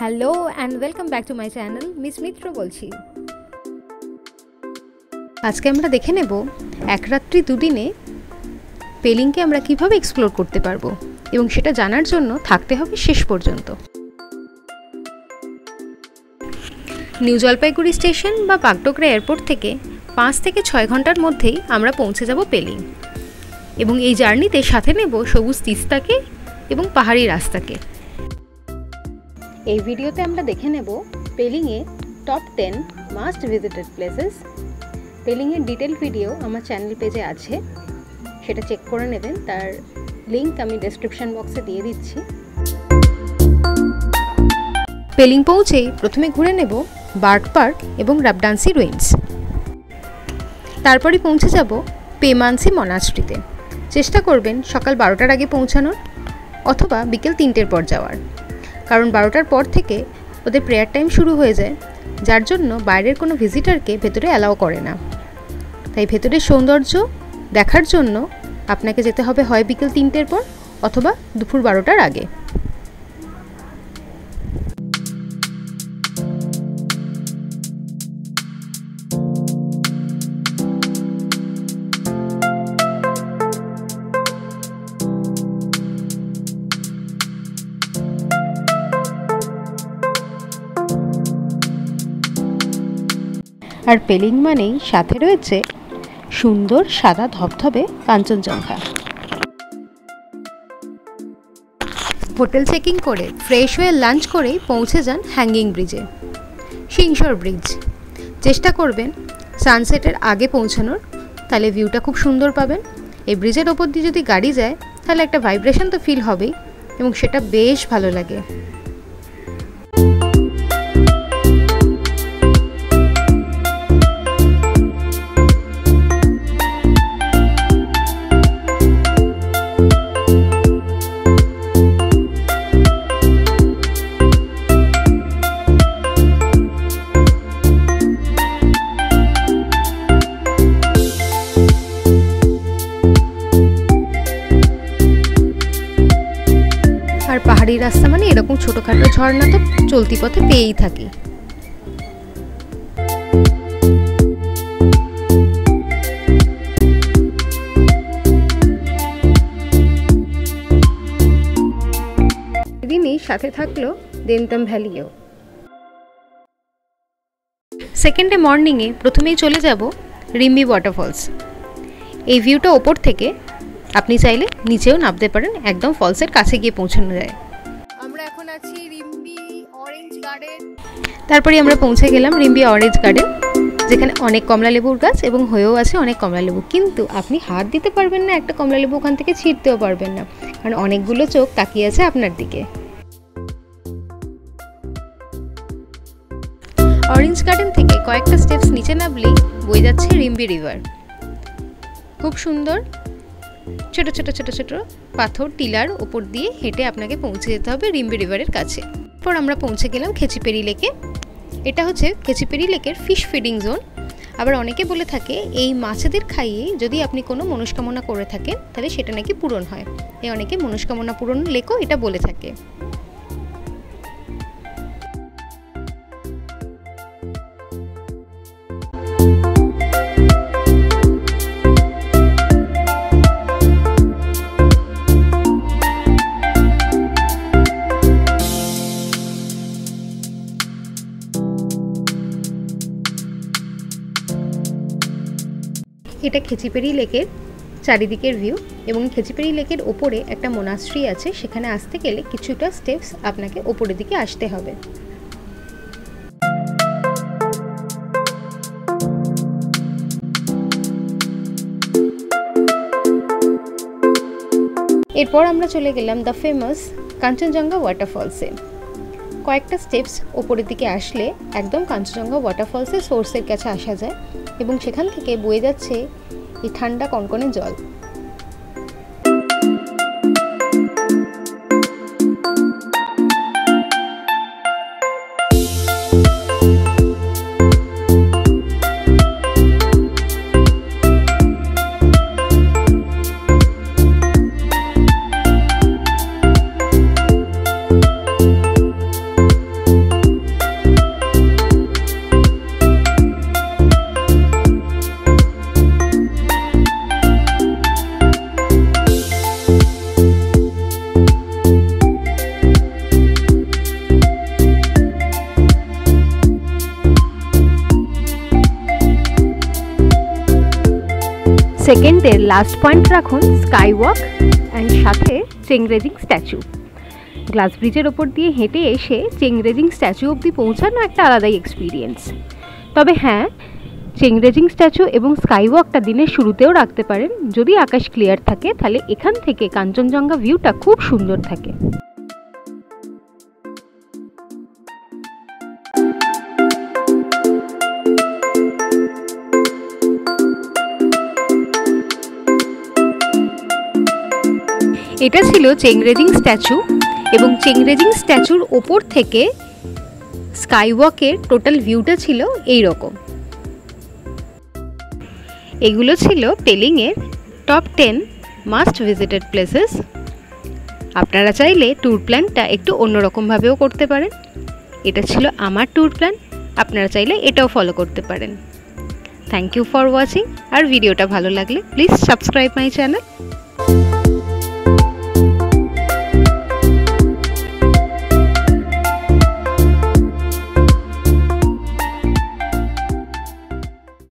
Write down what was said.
Hello and welcome back to my channel. Miss Mitra বলছি। আজকে আমরা দেখে নেব এক রাত্রি দুদিনে পেলিংকে আমরা কিভাবে এক্সপ্লোর করতে পারবো এবং সেটা জানার জন্য থাকতে হবে শেষ পর্যন্ত। নিউ জলপাইগুড়ি স্টেশন বা বাগডোগরা এয়ারপোর্ট থেকে 5 থেকে 6 ঘন্টার মধ্যেই আমরা পৌঁছে যাব পেলিং এবং এই জার্নিতে সাথে নেব সবুজ তিস্তাকে এবং পাহাড়ি রাস্তাকে। এই ভিডিওতে আমরা দেখে নেব পেলিংয়ে টপ 10 মাস্ট ভিজিটেড প্লেসেস। পেলিংয়ের ডিটেল ভিডিও আমার চ্যানেল পেজে আছে, সেটা চেক করে নেবেন। তার লিঙ্ক আমি ডেসক্রিপশন বক্সে দিয়ে দিচ্ছি। পেলিং পৌঁছেই প্রথমে ঘুরে নেব বার্ড পার্ক এবং রাবডান্সি রুইন্স। তারপরে পৌঁছে যাব পেমানসি মনাস্ট্রিতে। চেষ্টা করবেন সকাল 12টার আগে পৌঁছানোর অথবা বিকেল 3টের পর যাওয়ার, কারণ 12টার পর থেকে ওদের প্রেয়ার টাইম শুরু হয়ে যায়, যার জন্য বাইরের কোনো ভিজিটারকে ভেতরে অ্যালাউ করে না। তাই ভেতরের সৌন্দর্য দেখার জন্য আপনাকে যেতে হবে হয় বিকেল 3টের পর অথবা দুপুর 12টার আগে। আর পেলিং মানেই সাথে রয়েছে সুন্দর সাদা ধবধবে কাঞ্চনজঙ্ঘা। হোটেল চেকিং করে ফ্রেশ হয়ে লাঞ্চ করেই পৌঁছে যান হ্যাঙ্গিং ব্রিজে, সিংসর ব্রিজ। চেষ্টা করবেন সানসেটের আগে পৌঁছানোর, তাহলে ভিউটা খুব সুন্দর পাবেন। এই ব্রিজের ওপর দিয়ে যদি গাড়ি যায় তাহলে একটা ভাইব্রেশন তো ফিল হবেই এবং সেটা বেশ ভালো লাগে। আর পাহাড়ি রাস্তা মানে এরকম ছোটখাটো ঝর্ণা তো চলতি পথে পেয়েই থাকি। এদিনই সাথে থাকলো দেনতাম ভ্যালিও। সেকেন্ডে মর্নিংয়ে প্রথমেই চলে যাব রিম্বি ওয়াটারফলস। এই ভিউটা ওপর থেকে আপনি চাইলে নিচেও নামতে পারেন, একদম ফলসের কাছে গিয়ে পৌঁছানো যায়। আমরা এখন আছি রিম্বি অরেঞ্জ গার্ডেন। তারপরে আমরা পৌঁছে গেলাম রিম্বি অরেঞ্জ গার্ডেন, যেখানে অনেক কমলালেবুর গাছ এবং হয়েও আছে অনেক কমলালেবু। কিন্তু আপনি হাত দিতে পারবেন না একটা কমলালেবু ওখান থেকে ছিঁড়তেও পারবেন না, কারণ অনেকগুলো চোখ তাকিয়ে আছে আপনার দিকে। অরেঞ্জ গার্ডেন থেকে কয়েকটা স্টেপস নিচে নামলেই বয়ে যাচ্ছে রিম্বি রিভার। খুব সুন্দর ছোট ছোট ছোট ছোট পাথর টিলার ওপর দিয়ে হেঁটে আপনাকে পৌঁছে যেতে হবে রিম্বি রিভারের কাছে। এরপর আমরা পৌঁছে গেলাম খেচিপেরি লেকে। এটা হচ্ছে খেচিপেরি লেকের ফিশ ফিডিং জোন। আবার অনেকে বলে থাকে এই মাছেদের খাইয়ে যদি আপনি কোনো মনস্কামনা করে থাকেন তাহলে সেটা নাকি পূরণ হয়। এই অনেকে মনস্কামনা পূরণ লেকও এটা বলে থাকে। এটা খেচিপেরি লেকের চারিদিকের ভিউ এবং খেচিপেরি লেকের ওপরে একটা মোনাস্ট্রি আছে। সেখানে আসতে গেলে কিছুটা স্টেপস আপনাকে ওপরের দিকে আসতে হবে। এরপর আমরা চলে গেলাম দ্য ফেমাস কাঞ্চনজঙ্ঘা ওয়াটারফলসে। কয়েকটা স্টেপস ওপরের দিকে আসলে একদম কাঞ্চনজঙ্ঘা ওয়াটারফলসের সোর্সের কাছে আসা যায় এবং সেখান থেকে বয়ে যাচ্ছে এই ঠান্ডা কনকনে জল। সেকেন্ডের লাস্ট পয়েন্ট রাখুন স্কাই ওয়াক অ্যান্ড সাথে চেংরেজিং স্ট্যাচু। গ্লাস ব্রিজের ওপর দিয়ে হেঁটে এসে চেংরেজিং স্ট্যাচু অবধি পৌঁছানো একটা আলাদাই এক্সপিরিয়েন্স। তবে হ্যাঁ, চেংরেজিং স্ট্যাচু এবং স্কাই ওয়াকটা দিনের শুরুতেও রাখতে পারেন। যদি আকাশ ক্লিয়ার থাকে তাহলে এখান থেকে কাঞ্চনজঙ্ঘা ভিউটা খুব সুন্দর থাকে। এটা ছিল চেংরেজিং স্ট্যাচু এবং চেংরেজিং স্ট্যাচুর ওপর থেকে স্কাই ওয়াকের টোটাল ভিউটা ছিল এই রকম। এগুলো ছিল পেলিংয়ের টপ 10 মাস্ট ভিজিটেড প্লেসেস। আপনারা চাইলে ট্যুর প্ল্যানটা একটু অন্যরকমভাবেও করতে পারেন। এটা ছিল আমার ট্যুর প্ল্যান, আপনারা চাইলে এটাও ফলো করতে পারেন। Thank you for watching. আর ভিডিওটা ভালো লাগলে প্লিজ সাবস্ক্রাইব মাই চ্যানেল।